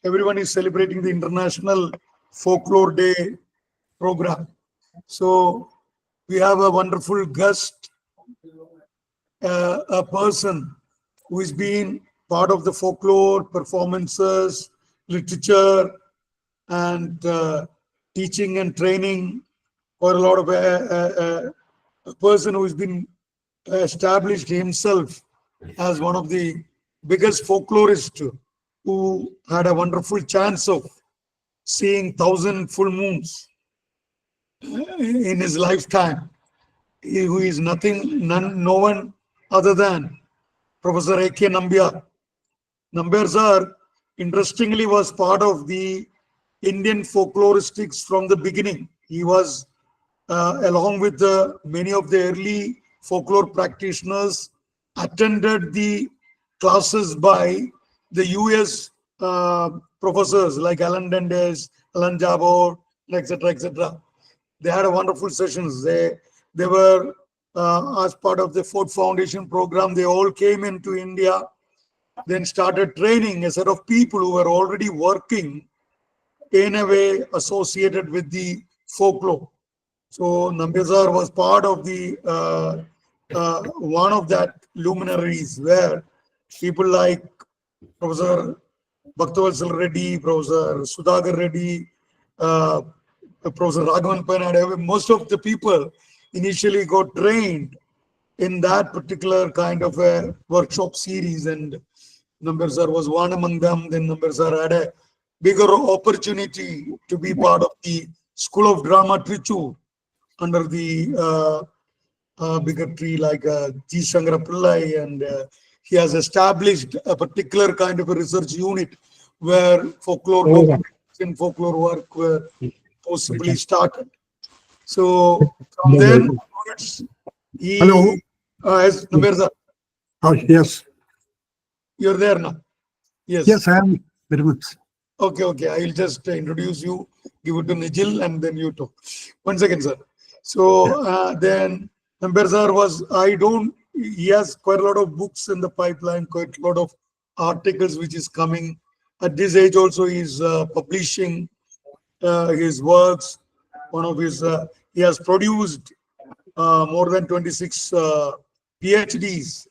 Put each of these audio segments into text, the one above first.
everyone is celebrating the International Folklore Day program. So we have a wonderful guest, a person who has been part of the folklore performances, literature, and teaching and training for a lot of a person who has been established himself as one of the biggest folklorists, who had a wonderful chance of seeing 1,000 full moons in his lifetime. Who is no one other than Professor A.K. Nambiar. Nambiar sir, interestingly, was part of the Indian folkloristics from the beginning. He was, along with many of the early folklore practitioners, attended the classes by the US professors like Alan Dundes, Alan Jabor, etc., etc. They had a wonderful sessions. They were, as part of the Ford Foundation program, they all came into India, then started training a set of people who were already working in a way associated with the folklore. So Nambizar was part of the one of that luminaries where people like Professor Bhaktavatsal Reddy, Professor Sudhakar Reddy, uh, Professor Raghavan Panade, most of the people initially got trained in that particular kind of a workshop series, and Nambiar was one among them. Then Nambiar had a bigger opportunity to be part of the School of Drama Trichur under the bigger tree like G. Shankara Pillai, and he has established a particular kind of a research unit where folklore documentation, folklore work were possibly started. So from then onwards, he Hello. as Nambiar, Oh, yes. you're there now. Yes. Yes, I am very much. Okay. I will just introduce you, give it to Nijil, and then you talk. 1 second, sir. So then Nambiar was, he has quite a lot of books in the pipeline, quite a lot of articles which is coming. At this age also, he's publishing his works. One of his, he has produced more than 26 PhDs,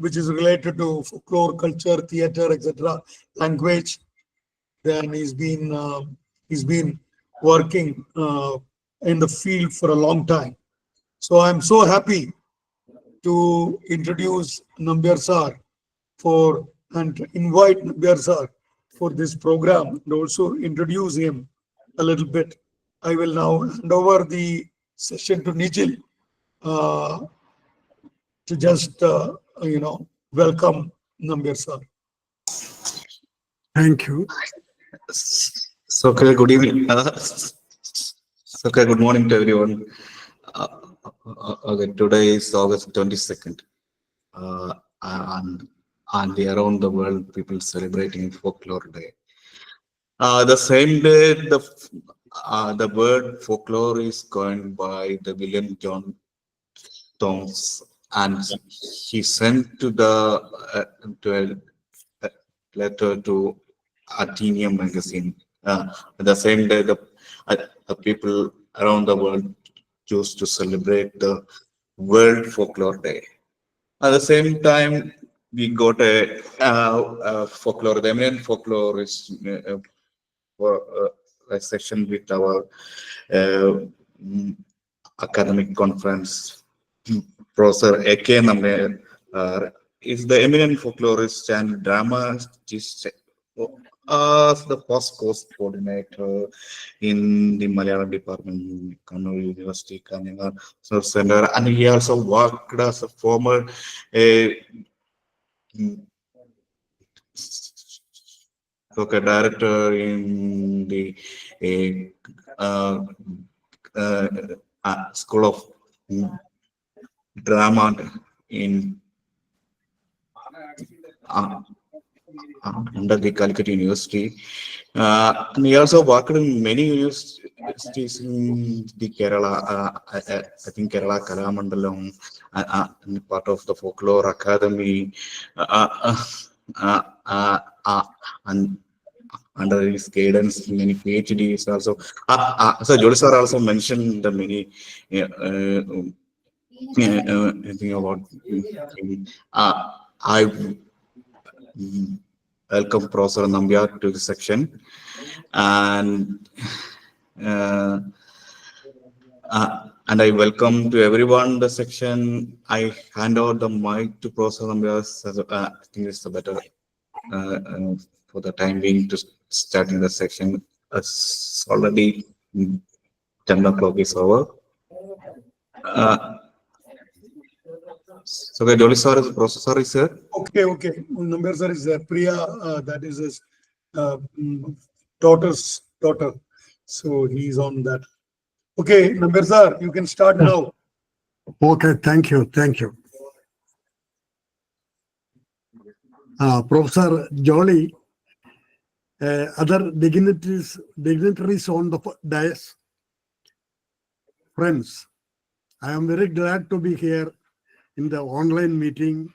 which is related to folklore, culture, theater, etc., language. Then he's been working in the field for a long time. So I'm so happy to introduce Nambiar sir and invite Nambiar sir for this program, and also introduce him a little bit. I will now hand over the session to Nijil to just welcome Nambiar sir. Thank you. So, okay, good evening. Okay, good morning to everyone. Okay, today is August 22nd, and around the world, people celebrating Folklore Day. The same day, the word folklore is coined by the William John Thoms, and he sent to a letter to Athenaeum magazine. The same day, the people around the world choose to celebrate the World Folklore Day. At the same time, we got a folklore, the eminent folklorist a session with our academic conference. Professor A.K. Nambiar is the eminent folklorist and dramatist, the first course coordinator in the Malayalam department in Kannur University, Kanyangar Center, and he also worked as a former director in the School of Drama in under the Calicut University. And he also worked in many universities in the Kerala, I think Kerala Kalamandalam, part of the Folklore Academy, and under his guidance, many PhDs also. So Jolly sir also mentioned the many thing about him. I welcome Professor Nambiar to the section, and uh, and I welcome to everyone the section. I hand over the mic to Professor Nambiar. I think it's the better for the time being to starting the section. It's already 10 o'clock is over. So, okay, Jolly sir, Professor is here. Okay. Number sir is Priya, that is his daughter's daughter. So he's on that. Okay, Number sir, you can start now. Okay, thank you. Professor Jolly, other dignitaries on the dais, friends, I am very glad to be here in the online meeting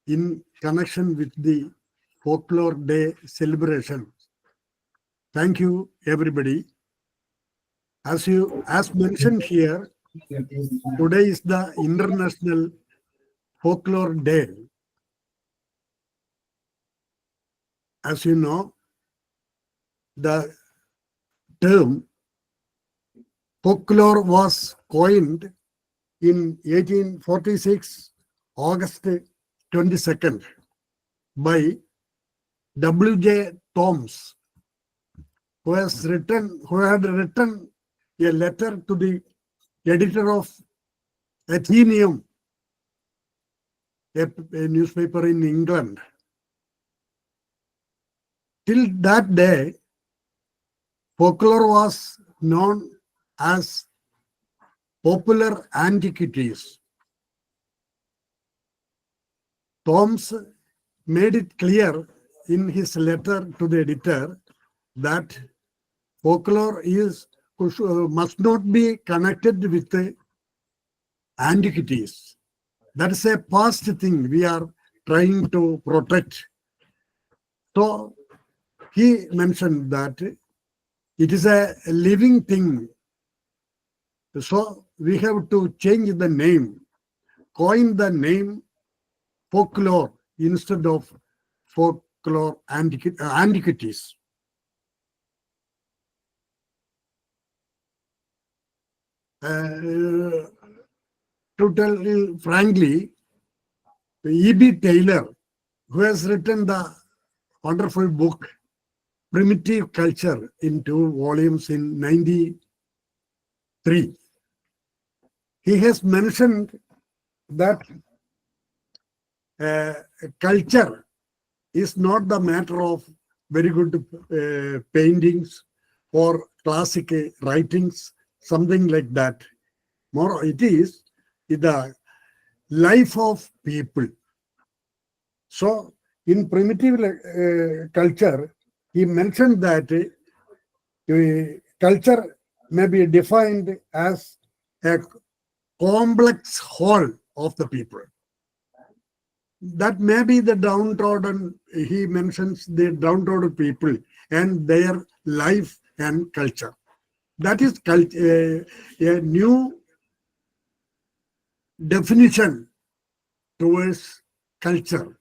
in connection with the Folklore Day celebration. Thank you, everybody. As mentioned here, today is the International Folklore Day. As you know, the term folklore was coined in 1846, August 22nd, by W.J. Thoms, who had written a letter to the editor of Athenaeum, a newspaper in England. Till that day, folklore was known as popular antiquities. Thoms made it clear in his letter to the editor that folklore must not be connected with the antiquities. That is a past thing we are trying to protect. So he mentioned that it is a living thing. So we have to change the name, coin the name folklore instead of folklore antiquities. To tell frankly, E.B. Taylor, who has written the wonderful book Primitive Culture in 2 volumes in 1993, he has mentioned that culture is not the matter of very good paintings or classic writings, something like that. More, it is the life of people. So in primitive culture, he mentioned that culture may be defined as a complex whole of the people. That may be the downtrodden, he mentions the downtrodden people and their life and culture. That is a new definition towards culture.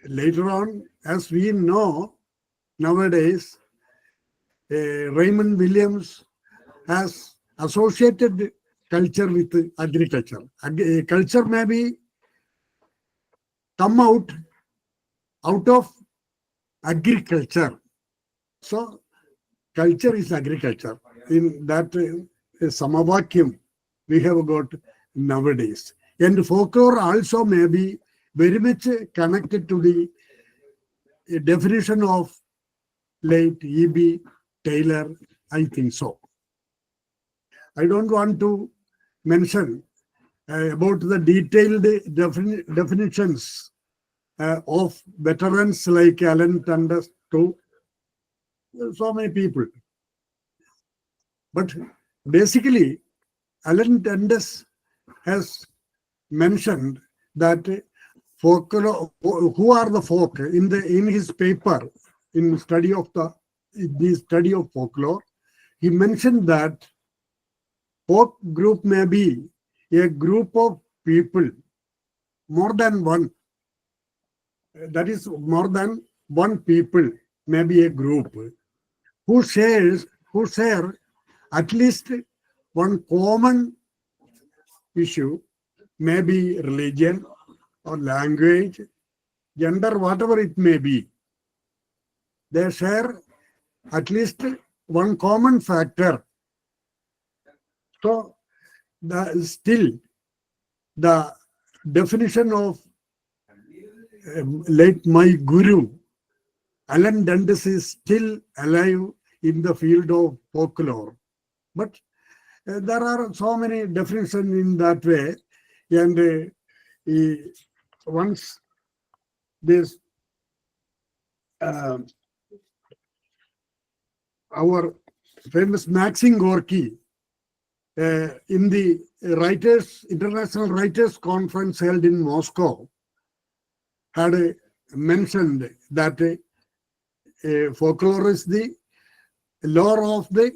Later on, as we know, nowadays, Raymond Williams has associated culture with agriculture. Culture may be come out of agriculture. So culture is agriculture. In that samavakyam we have got nowadays. And folklore also may be very much connected to the definition of late E.B. Taylor, I think so. I don't want to mention about the detailed definitions of veterans like Alan Dundas to so many people. But basically, Alan Dundas has mentioned that folklore, who are the folk in his paper in study of the study of folklore, he mentioned that folk group may be a group of people, more than one. That is, more than one people may be a group who share at least one common issue, maybe religion or language, gender, whatever it may be. They share at least one common factor. So still the definition of late my guru Alan Dundas is still alive in the field of folklore. But there are so many definitions in that way. And once this our famous Maxim Gorky in the International Writers Conference held in Moscow had mentioned that folklore is the lore of the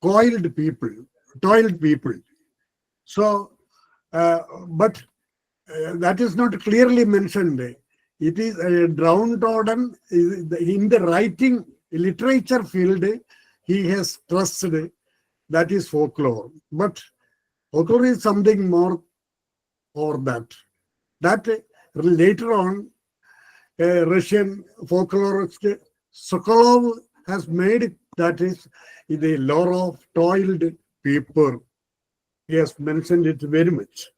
toiled people. So, but that is not clearly mentioned. It is downtrodden in the writing literature field. He has trusted that is folklore. But folklore is something more or that. That later on, Russian folklorist Sokolov has made it, that is the lore of toiled people. He has mentioned it very much.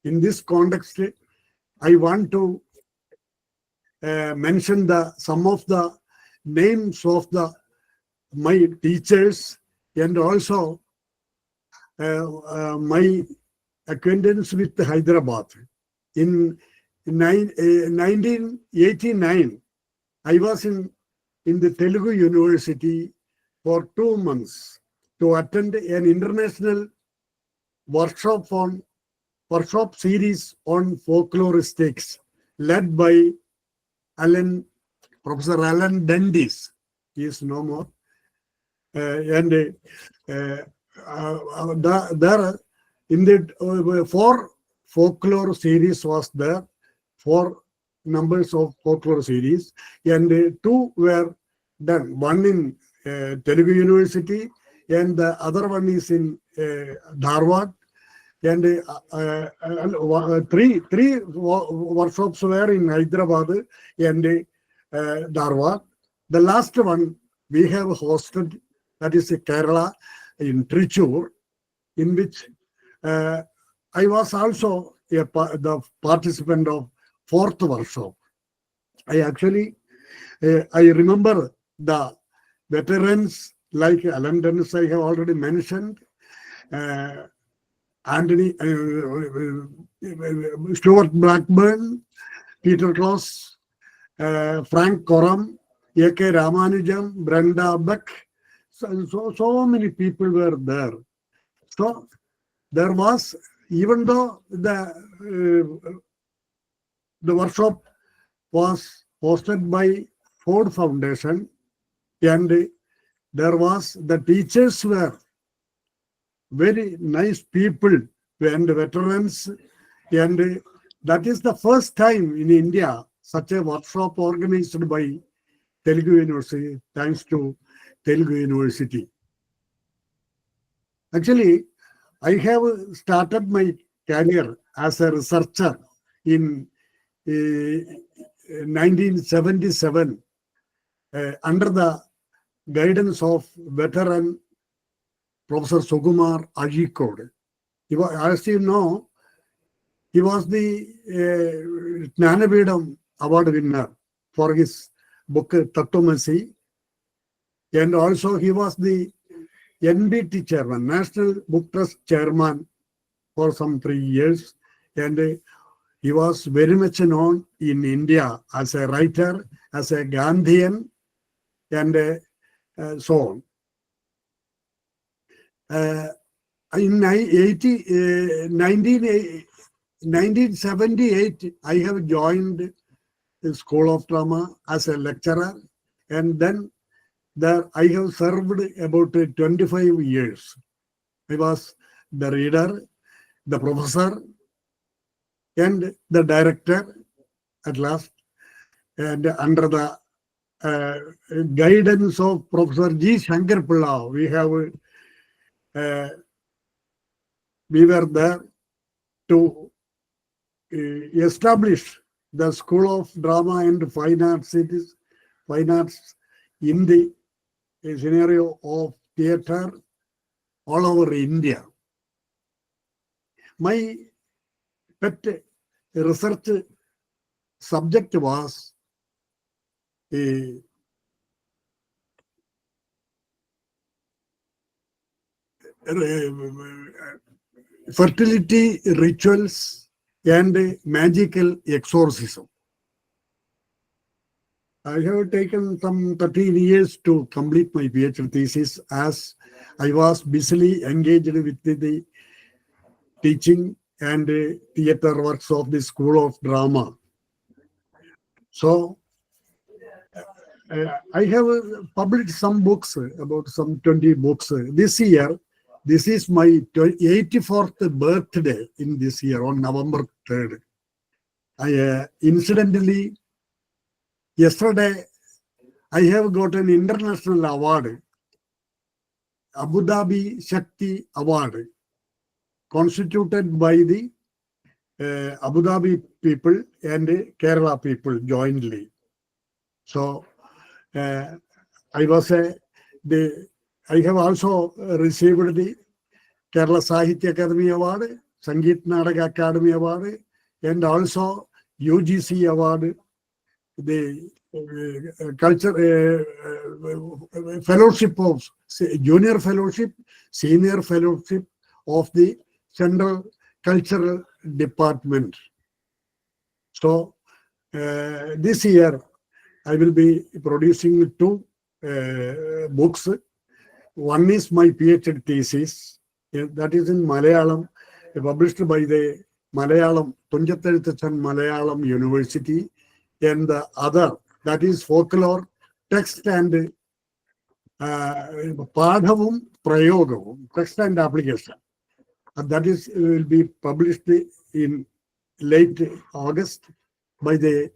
In this context, I want to mention some of the names of my teachers and also my acquaintance with Hyderabad. In 1989, I was in the Telugu University for 2 months to attend an international workshop series on folkloristics led by Professor Alan Dundas. He is no more. And there in the 4 folklore series was there, 4 numbers of folklore series, and 2 were done. One in Telugu University, and the other one is in Dharwad, and 3 workshops were in Hyderabad and Dharwad. The last one we have hosted, that is Kerala in Trichur, in which I was also the participant of 4th workshop. I remember the veterans like Alan Dennis, I have already mentioned, Anthony, Stuart Blackburn, Peter Cross, Frank Coram, A.K. Ramanujam, Brenda Beck. So many people were there. So there was, even though the workshop was hosted by Ford Foundation, and there was, the teachers were very nice people and veterans, and that is the first time in India such a workshop organized by Telugu University, thanks to Telugu University. Actually, I have started my career as a researcher in 1977 under the guidance of veteran Professor Sukumar Ajikode. As you know, he was the Jnanapidam Award winner for his book Tattvamasi, and also he was the NBT chairman, National Book Trust chairman, for some 3 years, and he was very much known in India as a writer, as a Gandhian, and so on. In 1980, 1978, I have joined the School of Drama as a lecturer, and then there I have served about 25 years. I was the reader, the professor, and the director at last, and under the guidance of Professor G. Shankar Pilla, we were there to establish the School of Drama and Fine Arts in the scenario of theater all over India. My pet research subject was fertility rituals and magical exorcism. I have taken some 13 years to complete my PhD thesis, as I was busily engaged with the teaching and theater works of the School of Drama. So I have published some books, about some 20 books. This year, this is my 84th birthday in this year, on November 3rd. Incidentally, yesterday, I have got an international award, Abu Dhabi Shakti Award, constituted by the Abu Dhabi people and Kerala people jointly. So I have also received the Kerala Sahitya Academy Award, Sangeet Nadaga Academy Award, and also UGC Award, the culture fellowship of junior fellowship, senior fellowship of the Central Cultural Department. So this year I will be producing two books. One is my PhD thesis, that is in Malayalam, published by the Malayalam, Tunjatharithachan Malayalam University, and the other, that is folklore, text and Padhavum Prayogavum, text and application. And that is will be published in late August by the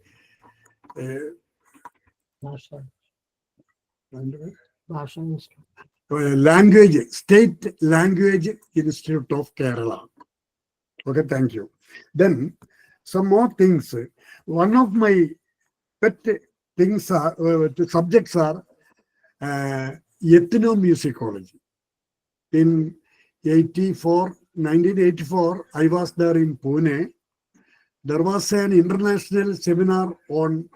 State Language Institute of Kerala. Okay, thank you. Then some more things. One of my pet things are subjects are ethnomusicology. In 1984, I was there in Pune. There was an international seminar on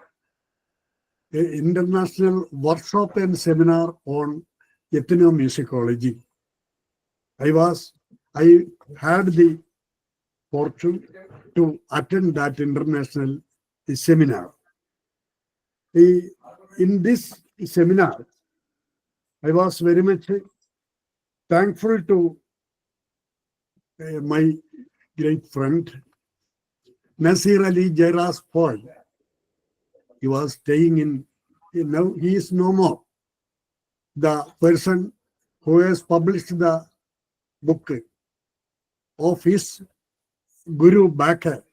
international workshop and seminar on ethnomusicology. I had the fortune to attend that international seminar. In this seminar, I was very much thankful to my great friend, Nasir Ali Jairas Paul. He was staying in, now he is no more. The person who has published the book of his Guru Baka,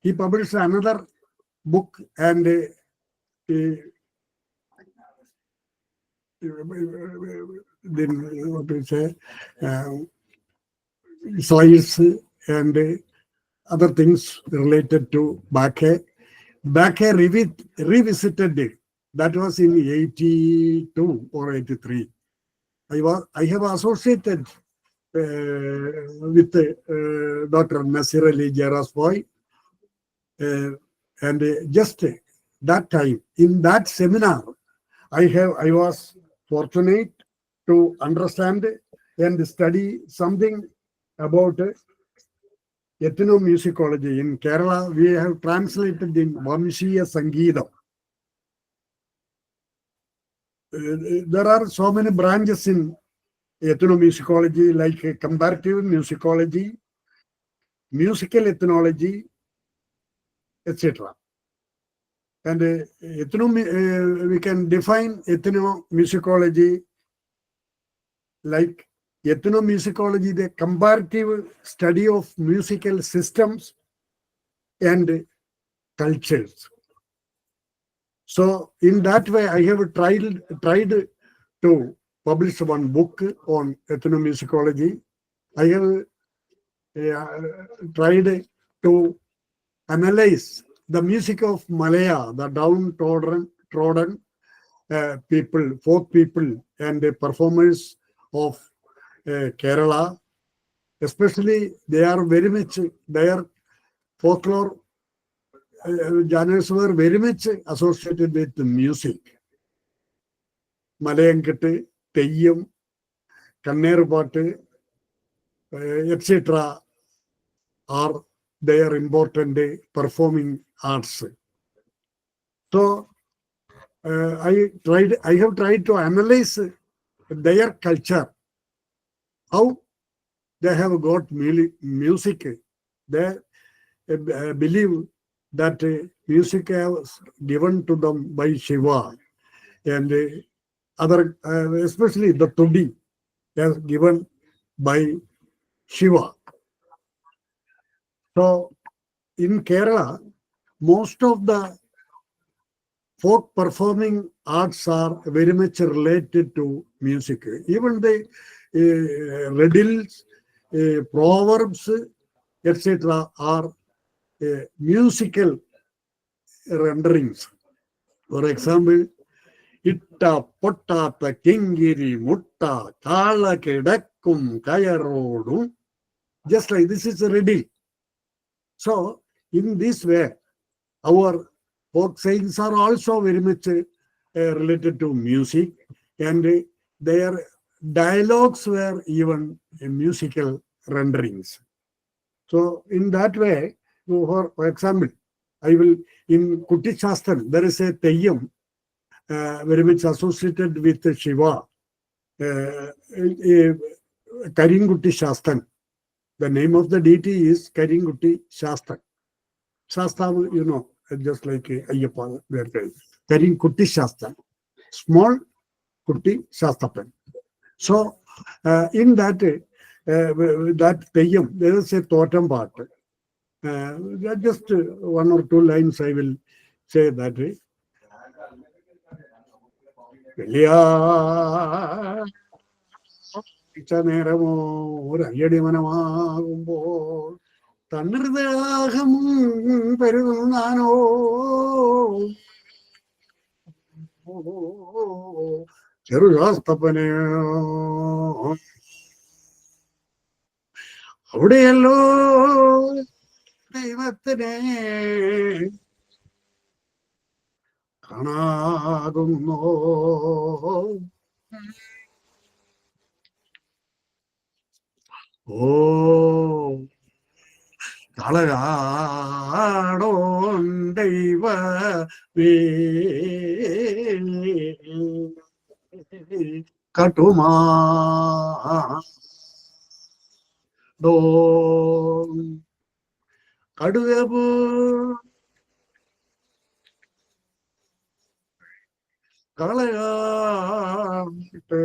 he published another book and then what to say, slides and other things related to Baka. Baka revisited it. That was in 82 or 83. I have associated with Dr. Nasir Ali Jairas Boy, and just that time in that seminar, I was fortunate to understand and study something about ethnomusicology. In Kerala, we have translated in Vamshiya Sangeetam. There are so many branches in ethnomusicology, like comparative musicology, musical ethnology, etc. And we can define ethnomusicology like ethnomusicology, the comparative study of musical systems and cultures. So in that way, I have tried to publish one book on ethnomusicology. I have tried to analyze the music of Malaya, the downtrodden people, folk people, and the performers of Kerala. Especially, they are very much, their folklore genres were very much associated with the music. Malayankattu, Teyyam, Kannerupattu, etc. are their important performing arts. So I have tried to analyze their culture, how they have got music. They believe that music was given to them by Shiva, and other, especially the Tudi, was given by Shiva. So in Kerala, most of the folk performing arts are very much related to music. Even the riddles, proverbs, etc. are musical renderings. For example, Itta Pottata Kingiri Mutta Kala Kedakkum Kayarodum. Just like this is a riddle. So in this way, our folk sayings are also very much related to music, and their dialogues were even musical renderings. So in that way, for example, I will, in Kuti Shastran, there is a Teyyam very much associated with Shiva, Karingutti Shastran. The name of the deity is Karingutti Shastran. Shasta, you know, just like Ayyappa, Karingutti Shastran. Small Kuti Shastapan. So in that Teyyam, there is a totem part. Just one or two lines I will say that. നേരമോ ഒരു അയ്യടിമനമാകുമ്പോൾ തണ്ണൃതാഹം പെരുന്നാനോ ചെറുശാസ്തപ്പന് അവിടെയല്ലോ ദൈവത്തിനെ കാണാകുന്നോ. ഓ കളകാടോ ദൈവമേ കട്ടുമാ കടുകപൂ കളയാട്ട്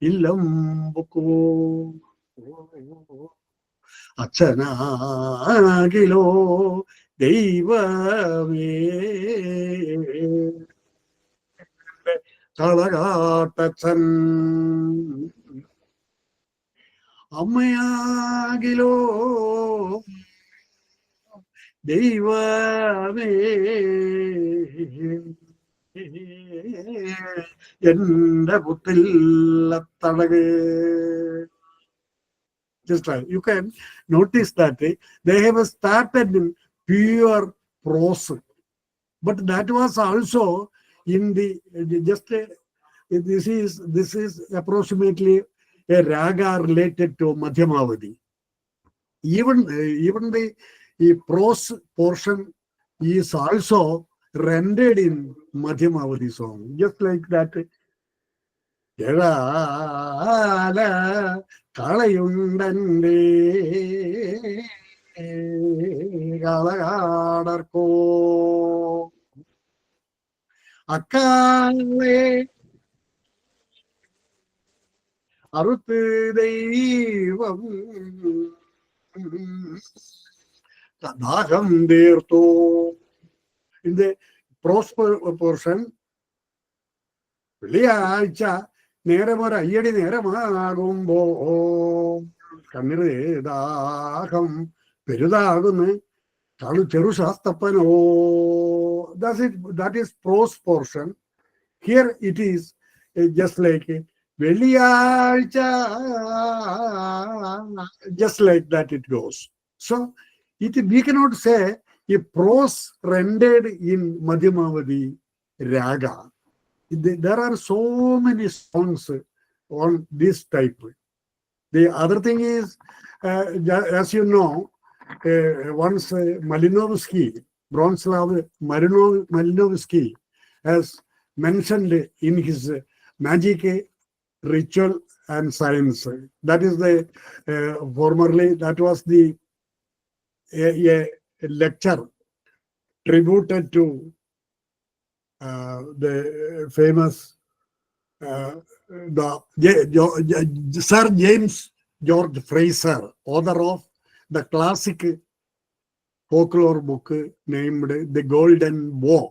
ഇല്ലം പൊക്കോ അച്ഛനാകിലോ ദൈവമേ കളകാട്ടച്ഛൻ അമ്മയാകിലോ ദൈവമേ എന്റെ പുത്തില്ലത്തടക്. Just like you can notice that they have started in pure prose, but that was also in the just this is approximately a raga related to Madhyamavadi. Even the prose portion is also rendered in Madhyamavadi song, just like that. കളയുണ്ടൻ്റെ കളകാടർക്കോ അക്കാളെ അറുത്ത് ദൈവം ദാഹം തീർത്തു. In the prosper portion, വെള്ളിയാഴ്ച നേരമൊരു അയ്യടി നേരമാകുമ്പോ കണ്ണിറ് ദാഹം പെരുതാകുന്നു ചെറു ശാസ്തപ്പനോ. That is prose portion. Here it is just like വെള്ളിയാഴ്ച, just like that it goes. So we cannot say a prose rendered in Madhyamavadi Raga. There are so many songs on this type. The other thing is, as you know, once Malinovsky, Bronislaw Malinovsky, has mentioned in his Magic, Ritual and Science. That is the formerly that was the a lecture tributed to the famous Sir James George Fraser, author of the classic folklore book named The Golden Bow,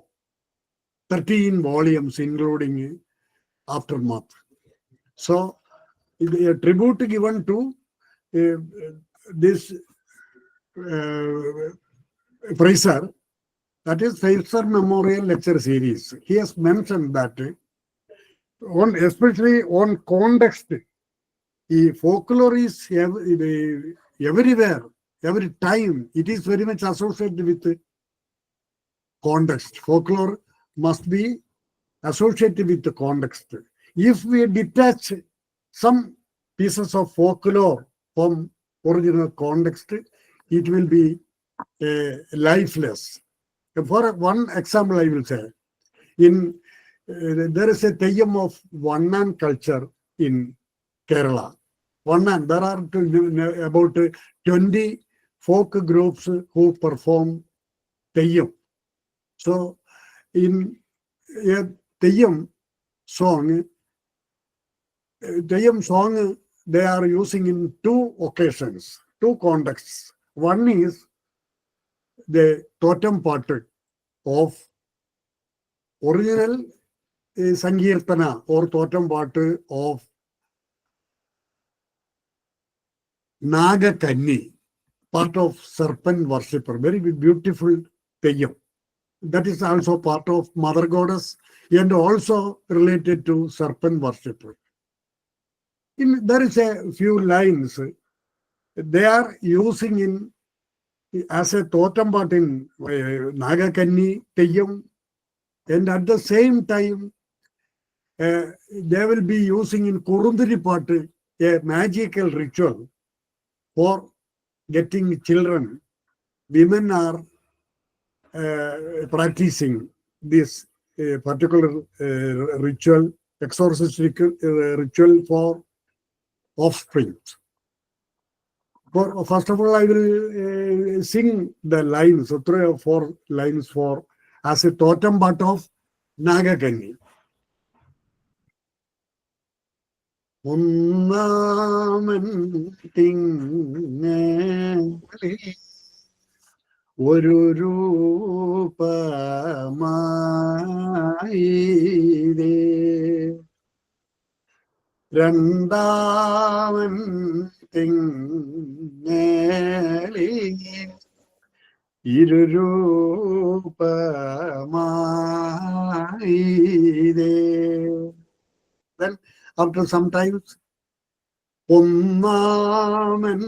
13 volumes including Aftermath. So a tribute given to this Fraser, that is Fraser Memorial Lecture Series. He has mentioned that especially on context, the folklore is everywhere, every time. It is very much associated with context. Folklore must be associated with the context. If we detach some pieces of folklore from original context, it will be lifeless. For one example, I will say, there is a Theyyam of Vannan culture in Kerala. Vannan, there are about 20 folk groups who perform Theyyam. So, in a Theyyam song, they are using in two occasions, two contexts. One is the totem part of original Sankirtana or totem part of Nagakanni, part of serpent worshipper, very beautiful Theyyam. That is also part of Mother Goddess and also related to serpent worshipper. There is a few lines they are using in as a totem part in Nagakanni Theyyam, and at the same time they will be using in Kurundiri part a magical ritual for getting children. Women are practicing this particular ritual, exorcistic ritual for offspring. First of all, I will sing the lines, 3 or 4 lines for as a totem part of Nagakanni. ഒന്നാമൻ തിങ്ങി ഒരു രൂപമായി രണ്ടാമൻ തിങ്ങി ഇരുരൂപമായി. Then after some times, ഒന്നാമൻ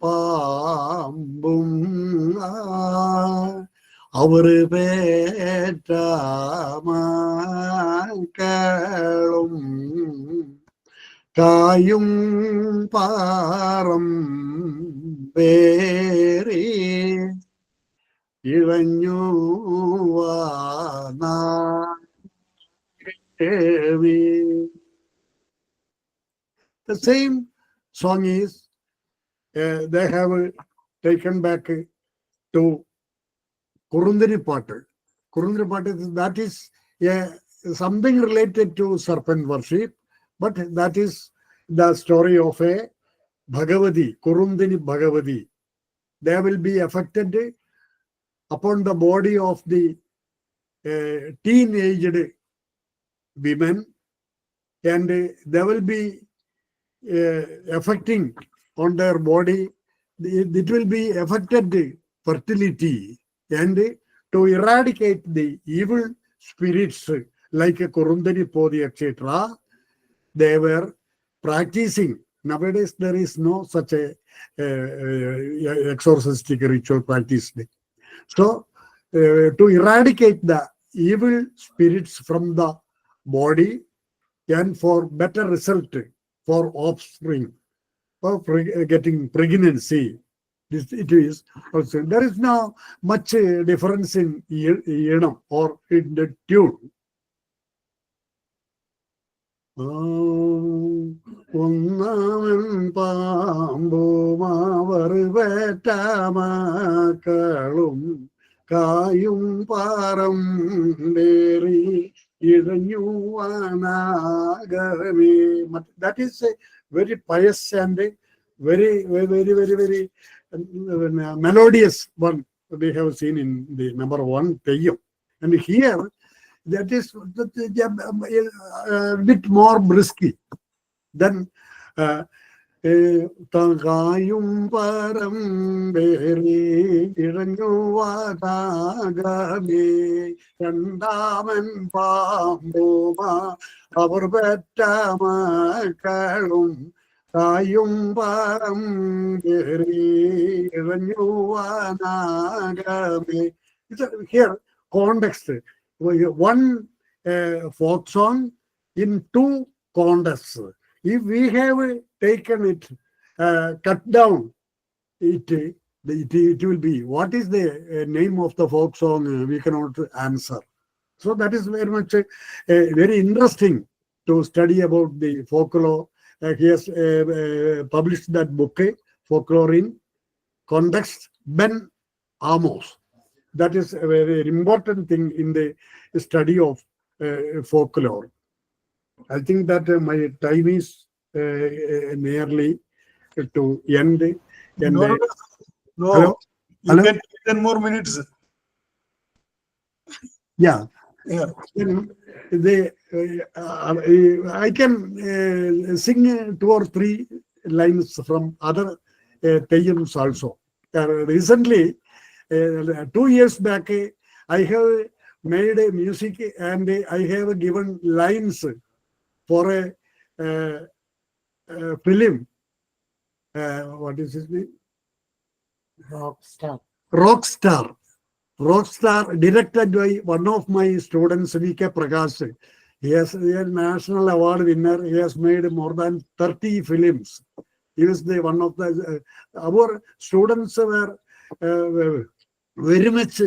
പാമ്പും അവർ പേറ്റാമക്കളും കായും പാറം പേറി ഇഴഞ്ഞു വാ. The same song is they have taken back to Kurundari Patta. Kurundari Patta, that is something related to serpent worship, but that is the story of a Bhagavati, Kurundini Bhagavati. They will be affected upon the body of the teenaged women, and they will be affecting on their body. It will be affected fertility, and to eradicate the evil spirits like a Kurundani Podi, etc. They were practicing. Nowadays, there is no such a exorcistic ritual practiced. So, to eradicate the evil spirits from the body and for better result for offspring, for getting pregnancy, it is also. There is now much difference in or in the tune. ഒന്നാമൻ പാമ്പുമാവർ വേറ്റാമക്കളും കായും പാറം വേറി ഇഴഞ്ഞുവാനാകമേ. That is a very pious and very melodious one we have seen in the number 1 Teyyam. And here, that is a bit more brisky than Tagayum Param Beri Iranguatagame Kandaman Pamboma our Betama Kalum Kayum Param Beri Iranguatagame. Here, context. One folk song in 2 contexts. If we have taken it, cut down, it will be, what is the name of the folk song? We cannot answer. So that is very much very interesting to study about the folklore. He has published that book, Folklore in Context, Ben Amos. That is a very important thing in the study of folklore. I think that my time is nearly to end. And, No, hello? You Hello? can take 10 more minutes. Yeah. Yeah. I can sing 2 or 3 lines from other Teyyams also. Recently, 2 years back, I have made a music and I have given lines for a film. What is his name? Rockstar, directed by one of my students, V.K. Prakash. He is a national award winner. He has made more than 30 films. He was one of the, our students were very much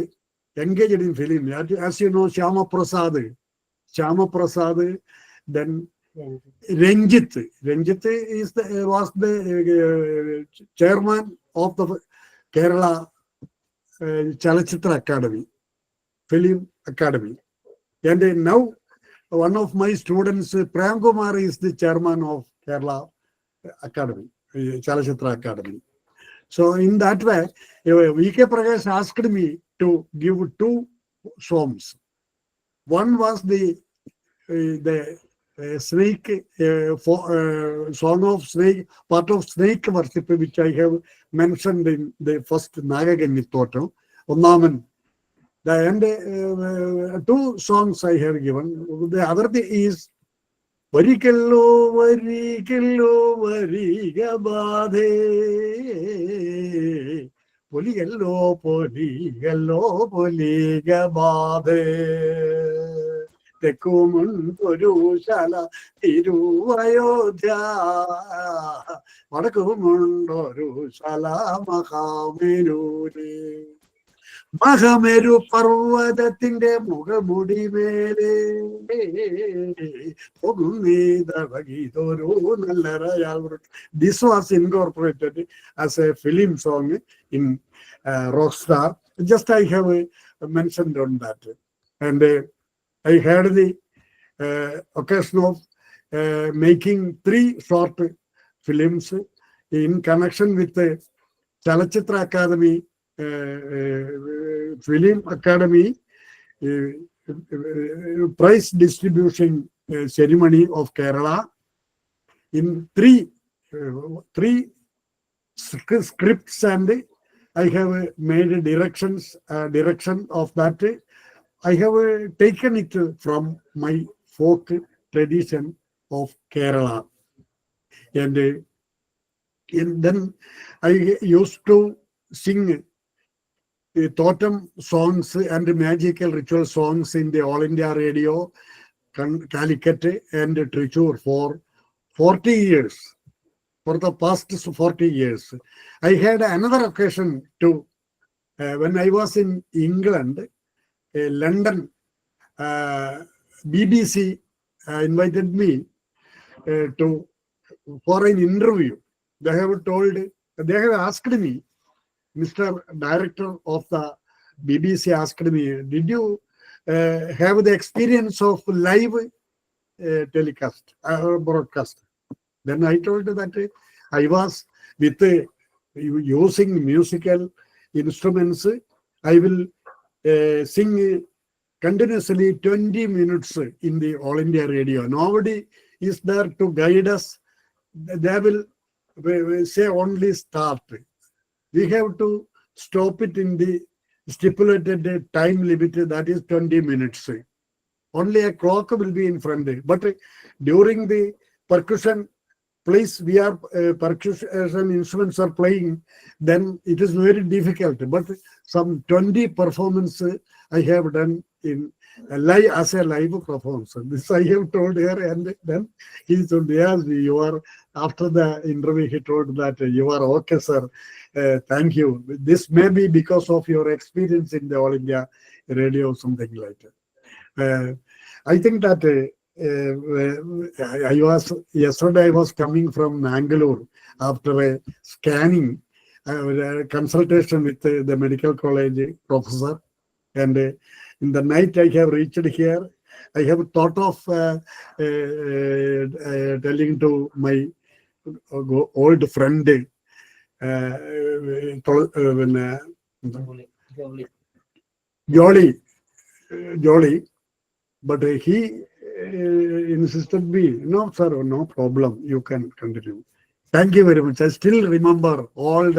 engaged in film. As you know, Shyama Prasad, then Ranjit. Ranjit was the chairman of the Kerala Chalachitra Academy, Film Academy. And now one of my students, Prem Kumar, is the chairman of Kerala Academy, Chalachitra Academy. So in that way, V.K. Prakash asked me to give 2 songs. One was the snake, song of snake, part of snake worship, which I have mentioned in the first Nagaganitotam, Onnaman. And 2 songs I have given. The other thing is Varikello Varigabade Poligello Poligabade Tekumun Purushala Tiruvayodhya Vadakumun Purushala Mahaviruri മഹമേരു പർവ്വതത്തിന്റെ മുഖമുടി മേലെ This was incorporated as a film song in Rockstar. Just I have mentioned on that. And I had the occasion of making 3 short films in connection with the Chalachitra Academy, Film Academy prize distribution ceremony of Kerala. In 3 scripts, and I have made direction of that. I have taken it from my folk tradition of Kerala, and then I used to sing totem songs and magical ritual songs in the All India Radio, Calicut and Trichure for 40 years. For the past 40 years. I had another occasion to, when I was in England, London, BBC invited me for an interview. They have asked me, Mr. Director of the BBC asked me, did you have the experience of live telecast or broadcast? Then I told that I was with using musical instruments. I will sing continuously 20 minutes in the All India Radio. Nobody is there to guide us. They will say only start. We have to stop it in the stipulated time limit, that is 20 minutes. Only a clock will be in front. But during the percussion place, we are percussion instruments are playing, then it is very difficult. But some 20 performance I have done in live as a live performance. This I have told her, and then he told, yes, you are, after the interview, he told that you are okay, sir. Thank you. This may be because of your experience in the All India Radio, something like that. I think that yesterday I was coming from Mangalore after a scanning, consultation with the medical college professor, and in the night I have reached here. I have thought of telling to my old friend Jolly, but he insisted me, no sir, no problem, you can continue. Thank you very much. I still remember all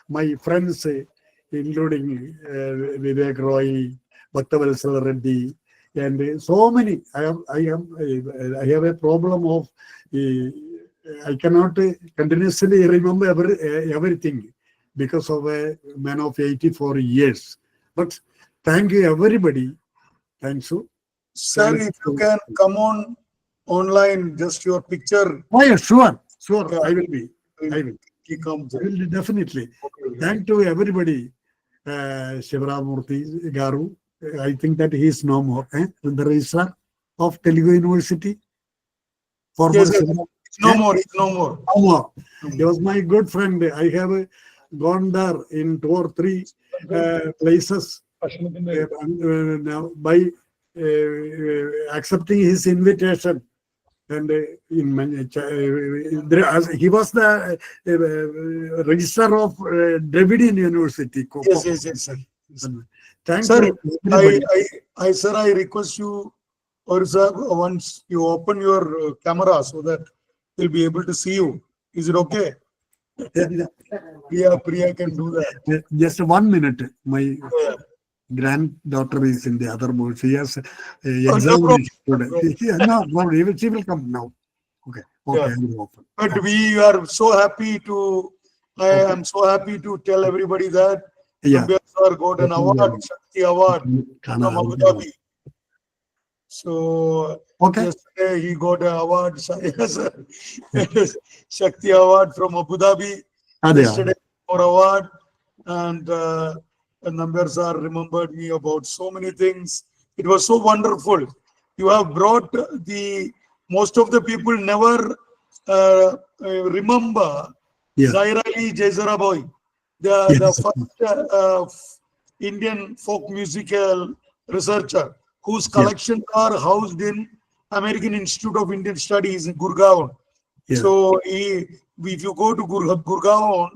my friends, including Vivek Roy, Bhaktavatsala Reddy, and so many. I have a problem of I cannot continuously remember everything because of a man of 84 years. But thank you everybody. Thanks you. Sir, if you can come online, just your picture. Oh yeah, sure. Yeah. I will be. I will. He comes. I will definitely. Okay. Thank to everybody. Shivaramurthy Garu. I think that he is no more. The registrar of Telugu University. Former Yes, it's no more. It's no more. No more. He was my good friend. I have gone there in 2 or 3 places now by accepting his invitation. And he was the registrar of Dravidian University. Yes, sir. Thanks, Sir, everybody. I request you, or sir, once you open your camera so that we'll be able to see you. Is it okay? Priya can do that. Just 1 minute. My granddaughter is in the other board. She has examination today. No problem. She will come now. Okay. Yeah. I will open. But we are so happy to, I am so happy to tell everybody that Yeah. Ambia sir got an award, Shakti Award from Abu Dhabi. So Okay. yesterday he got an award, Shakti Award from Abu Dhabi. Adya. Yesterday for award, and Nambiar sir remembered me about so many things. It was so wonderful. You have brought most of the people never remember Yeah. Zaira Ali Jezaraboy, the Yes. first Indian folk musical researcher whose collections are housed in American Institute of Indian Studies in Gurgaon. Yeah. So if you go to Gurgaon,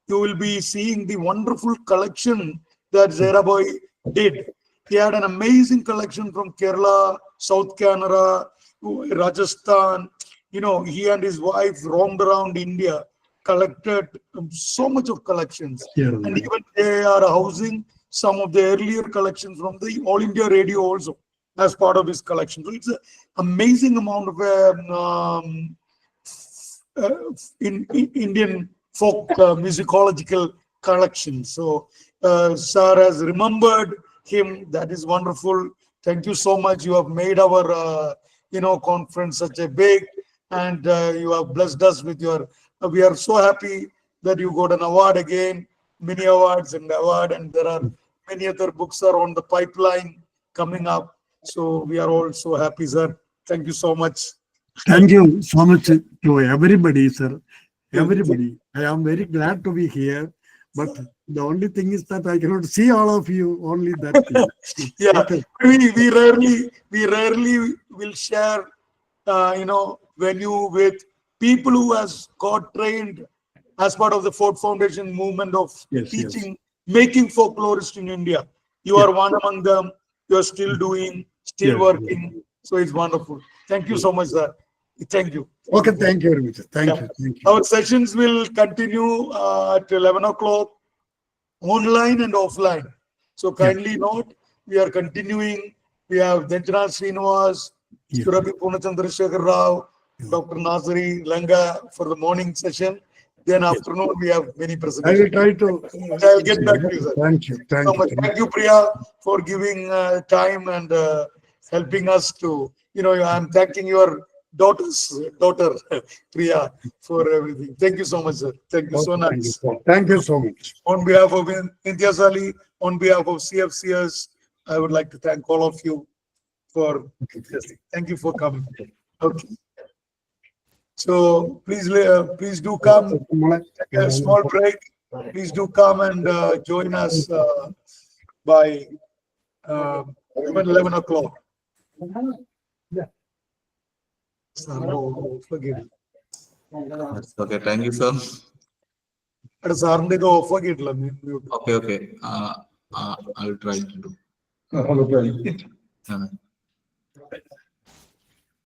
you will be seeing the wonderful collection that Zairaboy did. He had an amazing collection from Kerala, South Canara, Rajasthan. You know, he and his wife roamed around India, collected so much of collections. Yeah. And even they are housing some of the earlier collections from the All India Radio also as part of his collection. So it's an amazing amount of in Indian folk musicological collection. So, sir has remembered him. That is wonderful. Thank you so much. You have made our, conference such a big, and you have blessed us with your. We are so happy that you got an award again, many awards and award, and there are many other books are on the pipeline coming up. So we are all so happy, sir. Thank you so much. Thank you so much to everybody, sir. Everybody. I am very glad to be here. But the only thing is that I cannot see all of you, only that thing. Yeah, Okay. we rarely will share, venue with people who has got trained as part of the Ford Foundation movement of Yes, teaching, making folklorists in India. You are one among them. You are still doing, still Yes, working. So it's wonderful. Thank you so much, sir. Thank you. Okay, thank you very much. Thank you. Thank you. Our sessions will continue at 11 o'clock, online and offline. So kindly note, we are continuing. We have Denjana Srinivas, Yeah. Surabhi Purnachandrasekhar Rao, Dr. Nazari Langa for the morning session. Then afternoon, we have many I will presentations. try to. I'll get back to you, sir. Thank you. Thank So you. much. Thank you, Priya, for giving time and helping us to, I'm thanking your daughter, Priya, for everything. Thank you so much, sir. Thank you so Thank much. you. Thank you so much. On behalf of Imtiaz Ali, on behalf of CFCS, I would like to thank all of you for this. Thank you for coming. Okay. So please do come. Take a small break. Please do come and join us by 11 o'clock. Forgive. That's okay. Thank you, sir. സാറിന്റെ ഇത് of ആക്കിയിട്ടില്ല mute. Okay, okay. I'll try to do. Okay. Yeah.